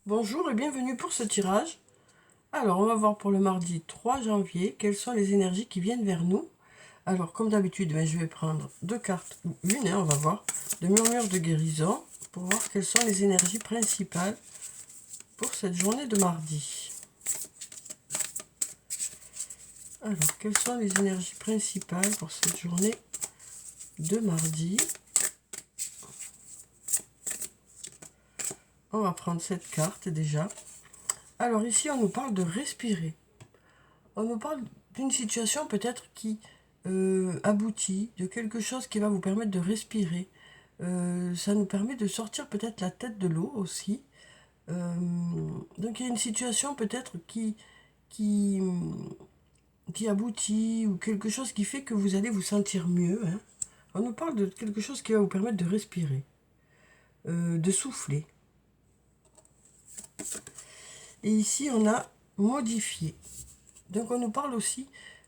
Bonjour et bienvenue pour ce tirage. Alors, on va voir pour le mardi 3 janvier quelles sont les énergies qui viennent vers nous. Alors, comme d'habitude, je vais prendre deux cartes, ou une, on va voir, de murmure de guérison, pour voir quelles sont les énergies principales pour cette journée de mardi. Alors, quelles sont les énergies principales pour cette journée de mardi? On va prendre cette carte déjà. Alors ici, on nous parle de respirer. On nous parle d'une situation peut-être qui aboutit, de quelque chose qui va vous permettre de respirer. Ça nous permet de sortir peut-être la tête de l'eau aussi. Donc il y a une situation peut-être qui, qui aboutit ou quelque chose qui fait que vous allez vous sentir mieux. On nous parle de quelque chose qui va vous permettre de respirer, de souffler. Et ici, on a modifié. Donc on nous parle aussi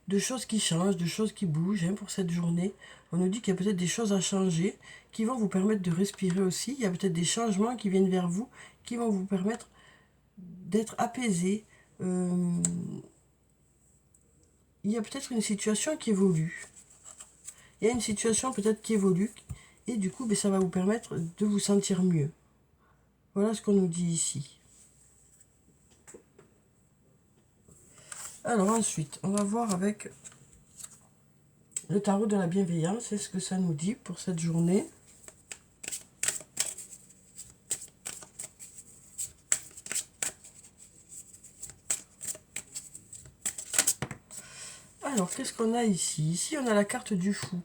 de choses qui changent, de choses qui bougent pour cette journée. On nous dit qu'il y a peut-être des choses à changer qui vont vous permettre de respirer aussi. Il y a peut-être des changements qui viennent vers vous, qui vont vous permettre d'être apaisé. Il y a peut-être une situation qui évolue. Il y a une situation peut-être qui évolue et du coup, ça va vous permettre de vous sentir mieux. Voilà ce qu'on nous dit ici. Alors ensuite, on va voir avec le tarot de la bienveillance, c'est ce que ça nous dit pour cette journée. Alors, qu'est-ce qu'on a ici? Ici, on a la carte du fou.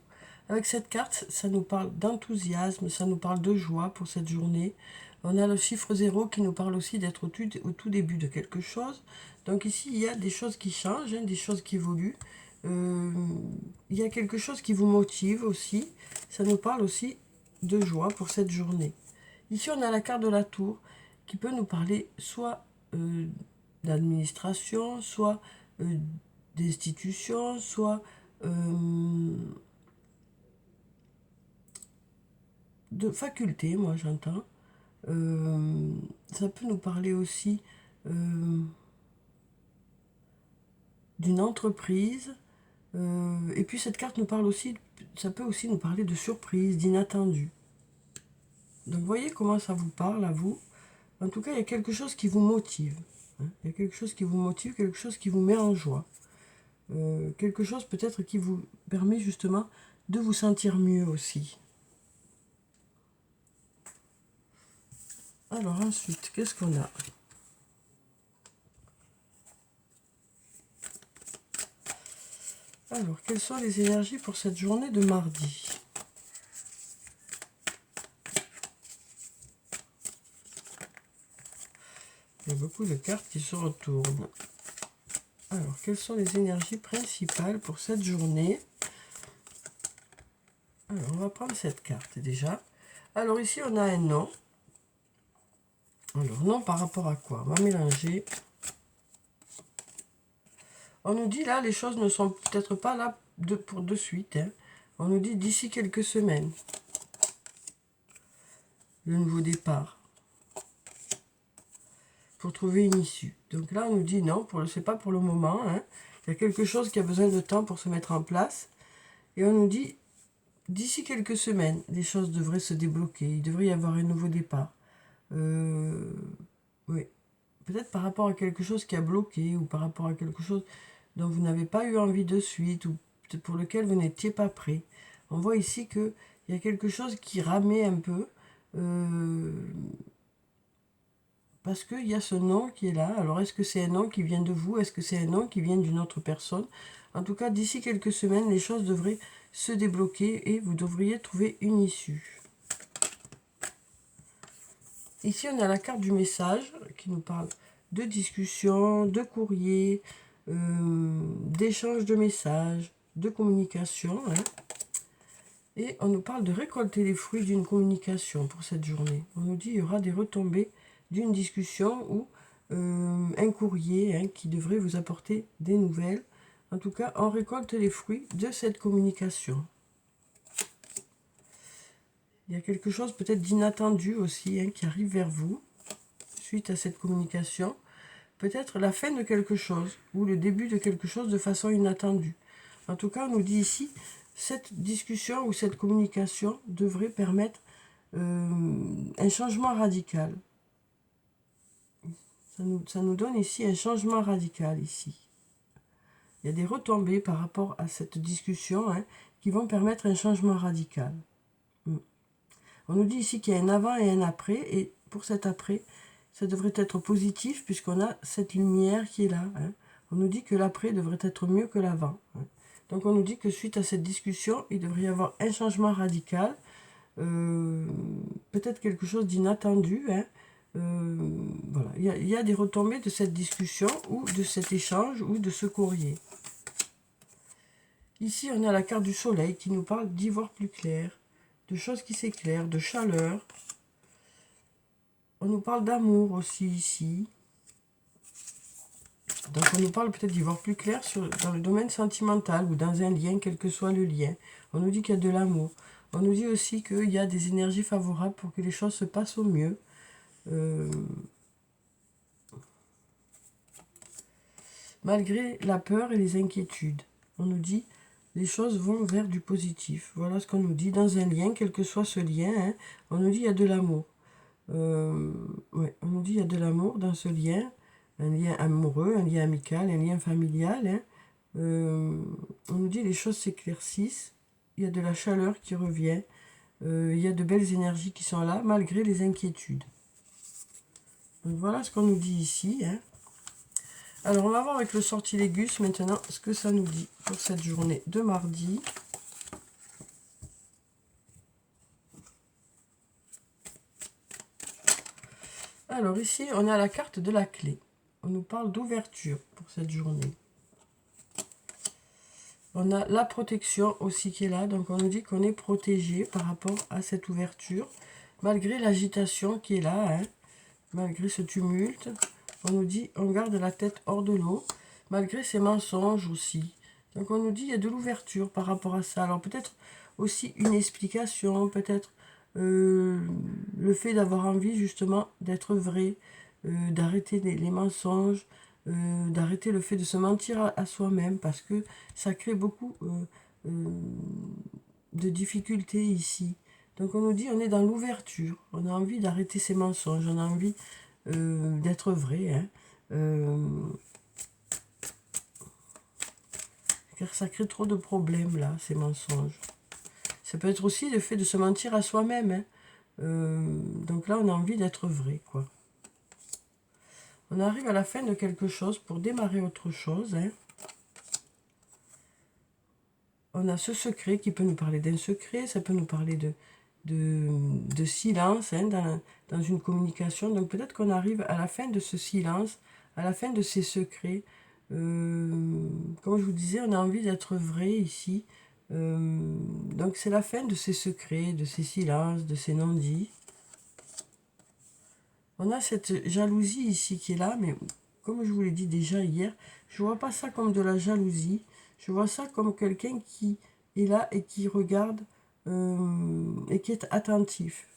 Avec cette carte, ça nous parle d'enthousiasme, ça nous parle de joie pour cette journée. On a le chiffre 0 qui nous parle aussi d'être au tout début de quelque chose. Donc ici, il y a des choses qui changent, des choses qui évoluent. Il y a quelque chose qui vous motive aussi. Ça nous parle aussi de joie pour cette journée. Ici, on a la carte de la tour qui peut nous parler soit d'administration, soit d'institutions, soit de facultés, moi j'entends. Ça peut nous parler aussi d'une entreprise. Et puis cette carte nous parle aussi, ça peut aussi nous parler de surprise, d'inattendu. Donc voyez comment ça vous parle à vous. En tout cas, il y a quelque chose qui vous motive. Il y a quelque chose qui vous motive, quelque chose qui vous met en joie. Quelque chose peut-être qui vous permet justement de vous sentir mieux aussi. Alors ensuite, qu'est-ce qu'on a? Alors, quelles sont les énergies pour cette journée de mardi? Il y a beaucoup de cartes qui se retournent. Alors, quelles sont les énergies principales pour cette journée? Alors, on va prendre cette carte déjà. Alors, ici, on a un nom. Alors, nom par rapport à quoi? On va mélanger. On nous dit là, les choses ne sont peut-être pas là pour de suite. On nous dit d'ici quelques semaines. Le nouveau départ. Pour trouver une issue. Donc là, on nous dit non, c'est pas pour le moment. Il y a quelque chose qui a besoin de temps pour se mettre en place. Et on nous dit, d'ici quelques semaines, les choses devraient se débloquer. Il devrait y avoir un nouveau départ. Oui. Peut-être par rapport à quelque chose qui a bloqué ou par rapport à quelque chose dont vous n'avez pas eu envie de suite ou pour lequel vous n'étiez pas prêt. On voit ici qu'il y a quelque chose qui ramait un peu. Parce qu'il y a ce nom qui est là. Alors, est-ce que c'est un nom qui vient de vous? Est-ce que c'est un nom qui vient d'une autre personne? En tout cas, d'ici quelques semaines, les choses devraient se débloquer et vous devriez trouver une issue. Ici, on a la carte du message qui nous parle de discussion, de courrier, d'échange de messages, de communication. Et on nous parle de récolter les fruits d'une communication pour cette journée. On nous dit qu'il y aura des retombées d'une discussion ou un courrier qui devrait vous apporter des nouvelles. En tout cas, on récolte les fruits de cette communication. Il y a quelque chose peut-être d'inattendu aussi qui arrive vers vous suite à cette communication, peut-être la fin de quelque chose, ou le début de quelque chose de façon inattendue. En tout cas, on nous dit ici, cette discussion ou cette communication devrait permettre un changement radical. Ça nous donne ici un changement radical, ici. Il y a des retombées par rapport à cette discussion qui vont permettre un changement radical. On nous dit ici qu'il y a un avant et un après, et pour cet après, ça devrait être positif puisqu'on a cette lumière qui est là. On nous dit que l'après devrait être mieux que l'avant. Donc on nous dit que suite à cette discussion, il devrait y avoir un changement radical, peut-être quelque chose d'inattendu. Voilà. Il y a des retombées de cette discussion ou de cet échange ou de ce courrier. Ici, on a la carte du soleil qui nous parle d'y voir plus clair, de choses qui s'éclairent, de chaleur. On nous parle d'amour aussi ici. Donc on nous parle peut-être d'y voir plus clair dans le domaine sentimental ou dans un lien, quel que soit le lien. On nous dit qu'il y a de l'amour. On nous dit aussi qu'il y a des énergies favorables pour que les choses se passent au mieux. Malgré la peur et les inquiétudes. On nous dit les choses vont vers du positif. Voilà ce qu'on nous dit dans un lien, quel que soit ce lien. On nous dit il y a de l'amour. Ouais, on nous dit il y a de l'amour dans ce lien. Un lien amoureux, un lien amical, un lien familial. On nous dit les choses s'éclaircissent. Il y a de la chaleur qui revient. Il y a de belles énergies qui sont là, malgré les inquiétudes. Donc voilà ce qu'on nous dit ici. Alors, on va voir avec le sortilégus maintenant ce que ça nous dit pour cette journée de mardi. Alors, ici, on a la carte de la clé. On nous parle d'ouverture pour cette journée. On a la protection aussi qui est là. Donc, on nous dit qu'on est protégé par rapport à cette ouverture. Malgré l'agitation qui est là, malgré ce tumulte. On nous dit on garde la tête hors de l'eau, malgré ces mensonges aussi. Donc on nous dit il y a de l'ouverture par rapport à ça. Alors peut-être aussi une explication, peut-être le fait d'avoir envie justement d'être vrai, d'arrêter les mensonges, d'arrêter le fait de se mentir à soi-même, parce que ça crée beaucoup de difficultés ici. Donc on nous dit on est dans l'ouverture, on a envie d'arrêter ces mensonges, on a envie d'être vrai, car ça crée trop de problèmes là, ces mensonges. Ça peut être aussi le fait de se mentir à soi-même, donc là on a envie d'être vrai, quoi. On arrive à la fin de quelque chose pour démarrer autre chose. On a ce secret qui peut nous parler d'un secret, ça peut nous parler de silence dans une communication. Donc peut-être qu'on arrive à la fin de ce silence, à la fin de ces secrets. Comme je vous disais, on a envie d'être vrai ici. Donc c'est la fin de ces secrets, de ces silences, de ces non-dits. On a cette jalousie ici qui est là, mais comme je vous l'ai dit déjà hier, je ne vois pas ça comme de la jalousie. Je vois ça comme quelqu'un qui est là et qui regarde et qui est attentif.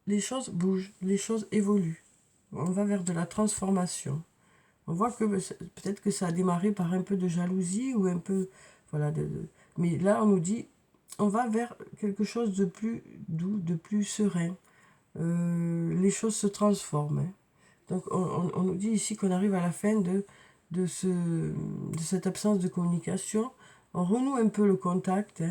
Les choses bougent, les choses évoluent. On va vers de la transformation. On voit que peut-être que ça a démarré par un peu de jalousie ou un peu... Voilà, mais là, on nous dit, on va vers quelque chose de plus doux, de plus serein. Les choses se transforment. Donc, on nous dit ici qu'on arrive à la fin de cette absence de communication. On renoue un peu le contact.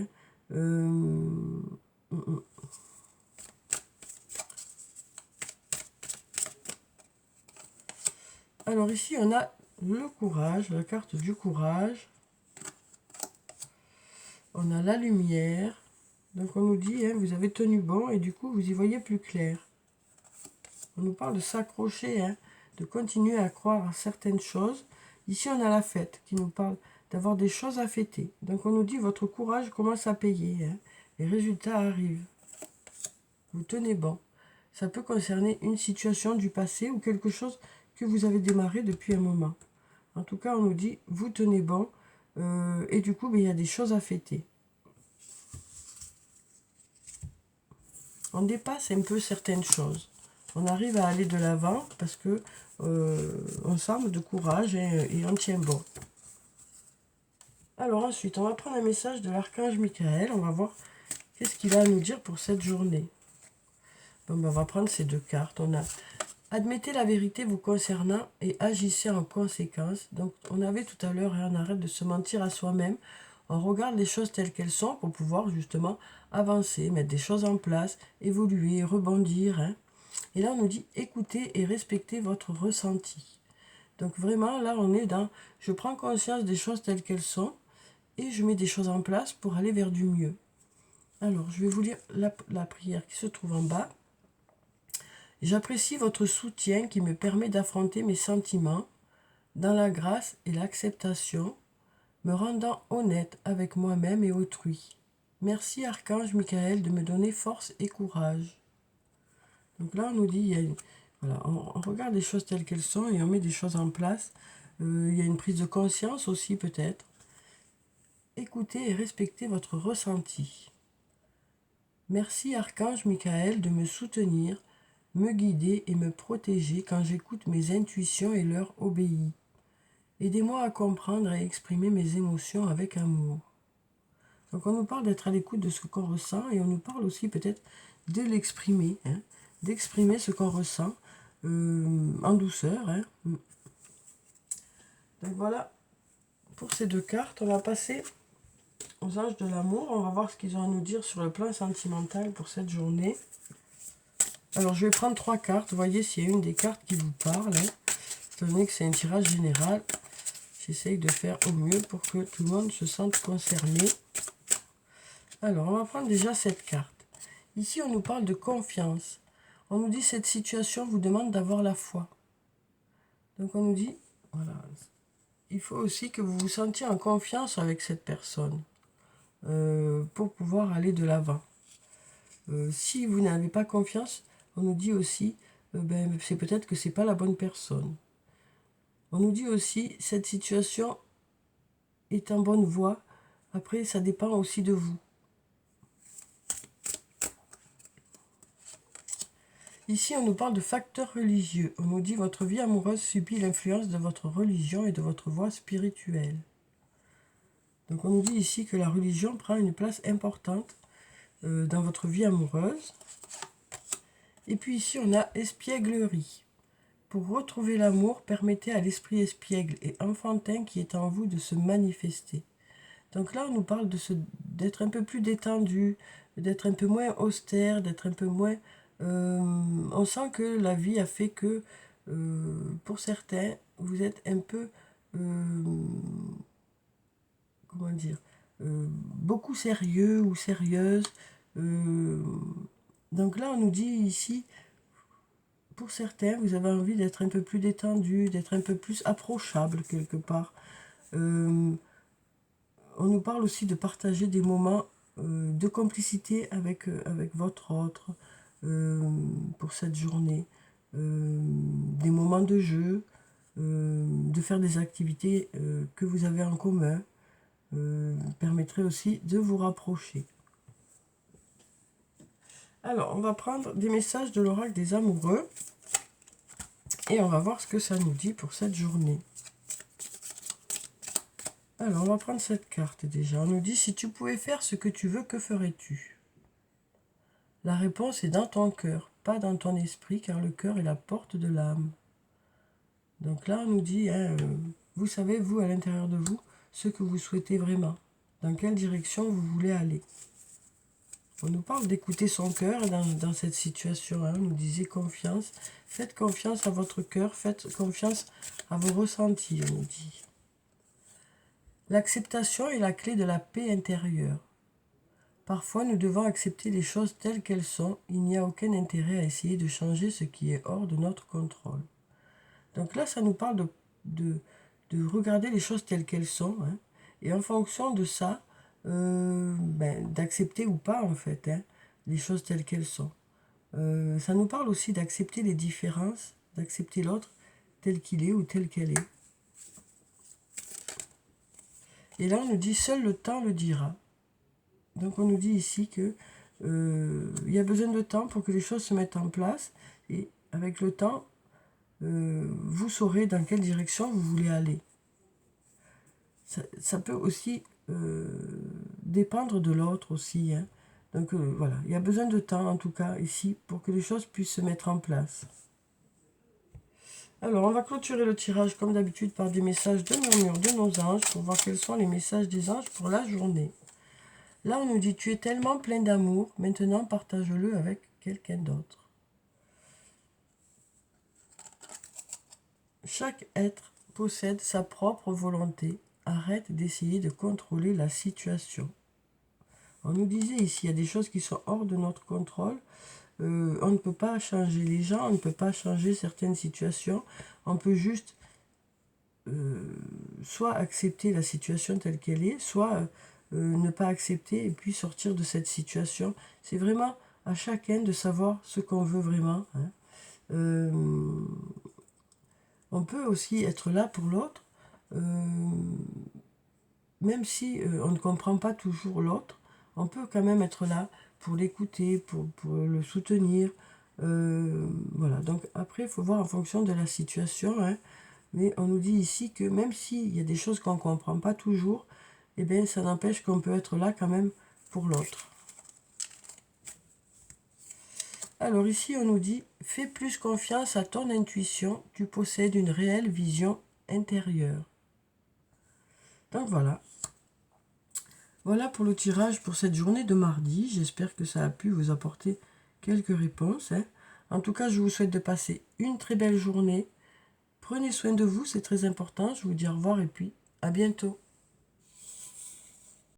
Alors ici, on a le courage, la carte du courage. On a la lumière. Donc on nous dit, vous avez tenu bon et du coup, vous y voyez plus clair. On nous parle de s'accrocher, de continuer à croire à certaines choses. Ici, on a la fête qui nous parle d'avoir des choses à fêter. Donc on nous dit, votre courage commence à payer. Les résultats arrivent. Vous tenez bon. Ça peut concerner une situation du passé ou quelque chose que vous avez démarré depuis un moment. En tout cas, on nous dit, vous tenez bon. Et du coup, il y a des choses à fêter. on dépasse un peu certaines choses. On arrive à aller de l'avant parce que on semble de courage et on tient bon. Alors ensuite, on va prendre un message de l'archange Michael. On va voir qu'est-ce qu'il a à nous dire pour cette journée. Bon, ben, on va prendre ces deux cartes. On a admettez la vérité vous concernant et agissez en conséquence. Donc, on avait tout à l'heure, on arrête de se mentir à soi-même. On regarde les choses telles qu'elles sont pour pouvoir justement avancer, mettre des choses en place, évoluer, rebondir. Hein. Et là, on nous dit écoutez et respectez votre ressenti. Donc, vraiment, là, on est dans je prends conscience des choses telles qu'elles sont et je mets des choses en place pour aller vers du mieux. Alors, je vais vous lire la prière qui se trouve en bas. J'apprécie votre soutien qui me permet d'affronter mes sentiments dans la grâce et l'acceptation, me rendant honnête avec moi-même et autrui. Merci Archange Michael de me donner force et courage. Donc là on nous dit, voilà, on regarde les choses telles qu'elles sont et on met des choses en place. Il y a une prise de conscience aussi peut-être. Écoutez et respectez votre ressenti. Merci Archange Michael de me soutenir, me guider et me protéger quand j'écoute mes intuitions et leur obéis. Aidez-moi à comprendre et exprimer mes émotions avec amour. Donc on nous parle d'être à l'écoute de ce qu'on ressent et on nous parle aussi peut-être de l'exprimer, hein, d'exprimer ce qu'on ressent en douceur. Hein. Donc voilà pour ces deux cartes. On va passer aux anges de l'amour. On va voir ce qu'ils ont à nous dire sur le plan sentimental pour cette journée. Alors je vais prendre 3 cartes. Vous voyez s'il y a une des cartes qui vous parle. Hein. Étant donné que c'est un tirage général, j'essaye de faire au mieux pour que tout le monde se sente concerné. Alors, on va prendre déjà cette carte. Ici, on nous parle de confiance. On nous dit cette situation vous demande d'avoir la foi. Donc, on nous dit, voilà, il faut aussi que vous vous sentiez en confiance avec cette personne pour pouvoir aller de l'avant. Si vous n'avez pas confiance, on nous dit aussi, c'est peut-être que c'est pas la bonne personne. On nous dit aussi, cette situation est en bonne voie. Après, ça dépend aussi de vous. Ici, on nous parle de facteurs religieux. On nous dit votre vie amoureuse subit l'influence de votre religion et de votre voie spirituelle. Donc, on nous dit ici que la religion prend une place importante dans votre vie amoureuse. Et puis ici, on a espièglerie. Pour retrouver l'amour, permettez à l'esprit espiègle et enfantin qui est en vous de se manifester. Donc là, on nous parle d'être un peu plus détendu, d'être un peu moins austère, d'être un peu moins... on sent que la vie a fait que, pour certains, vous êtes un peu, comment dire, beaucoup sérieux ou sérieuse. Donc là, on nous dit ici, pour certains, vous avez envie d'être un peu plus détendu, d'être un peu plus approchable quelque part. On nous parle aussi de partager des moments de complicité avec votre autre pour cette journée. Des moments de jeu, de faire des activités que vous avez en commun, permettrait aussi de vous rapprocher. Alors, on va prendre des messages de l'oracle des amoureux et on va voir ce que ça nous dit pour cette journée. Alors, on va prendre cette carte déjà. On nous dit, si tu pouvais faire ce que tu veux, que ferais-tu? La réponse est dans ton cœur, pas dans ton esprit, car le cœur est la porte de l'âme. Donc là, on nous dit, hein, vous savez, vous, à l'intérieur de vous, ce que vous souhaitez vraiment, dans quelle direction vous voulez aller. On nous parle d'écouter son cœur dans cette situation. Hein, on nous disait confiance. Faites confiance à votre cœur, faites confiance à vos ressentis, on nous dit. L'acceptation est la clé de la paix intérieure. Parfois, nous devons accepter les choses telles qu'elles sont. Il n'y a aucun intérêt à essayer de changer ce qui est hors de notre contrôle. Donc là, ça nous parle de regarder les choses telles qu'elles sont. Hein, et en fonction de ça, d'accepter ou pas, en fait, hein, les choses telles qu'elles sont. Ça nous parle aussi d'accepter les différences, d'accepter l'autre tel qu'il est ou telle qu'elle est. Et là, on nous dit, seul le temps le dira. Donc, on nous dit ici que il y a besoin de temps pour que les choses se mettent en place. Et avec le temps, vous saurez dans quelle direction vous voulez aller. Ça peut aussi dépendre de l'autre aussi. Hein. Donc voilà, il y a besoin de temps en tout cas ici pour que les choses puissent se mettre en place. Alors on va clôturer le tirage comme d'habitude par des messages de murmure de nos anges pour voir quels sont les messages des anges pour la journée. Là on nous dit tu es tellement plein d'amour, maintenant partage-le avec quelqu'un d'autre. Chaque être possède sa propre volonté. Arrête d'essayer de contrôler la situation. On nous disait ici, il y a des choses qui sont hors de notre contrôle. On ne peut pas changer les gens, on ne peut pas changer certaines situations. On peut juste soit accepter la situation telle qu'elle est, soit ne pas accepter et puis sortir de cette situation. C'est vraiment à chacun de savoir ce qu'on veut vraiment. Hein. On peut aussi être là pour l'autre, même si on ne comprend pas toujours l'autre, on peut quand même être là pour l'écouter, pour le soutenir. Voilà, donc après, il faut voir en fonction de la situation. Hein, mais on nous dit ici que même s'il y a des choses qu'on ne comprend pas toujours, eh bien, ça n'empêche qu'on peut être là quand même pour l'autre. Alors ici, on nous dit, fais plus confiance à ton intuition, tu possèdes une réelle vision intérieure. Donc voilà. Voilà pour le tirage pour cette journée de mardi. J'espère que ça a pu vous apporter quelques réponses. Hein. En tout cas, je vous souhaite de passer une très belle journée. Prenez soin de vous, c'est très important. Je vous dis au revoir et puis à bientôt.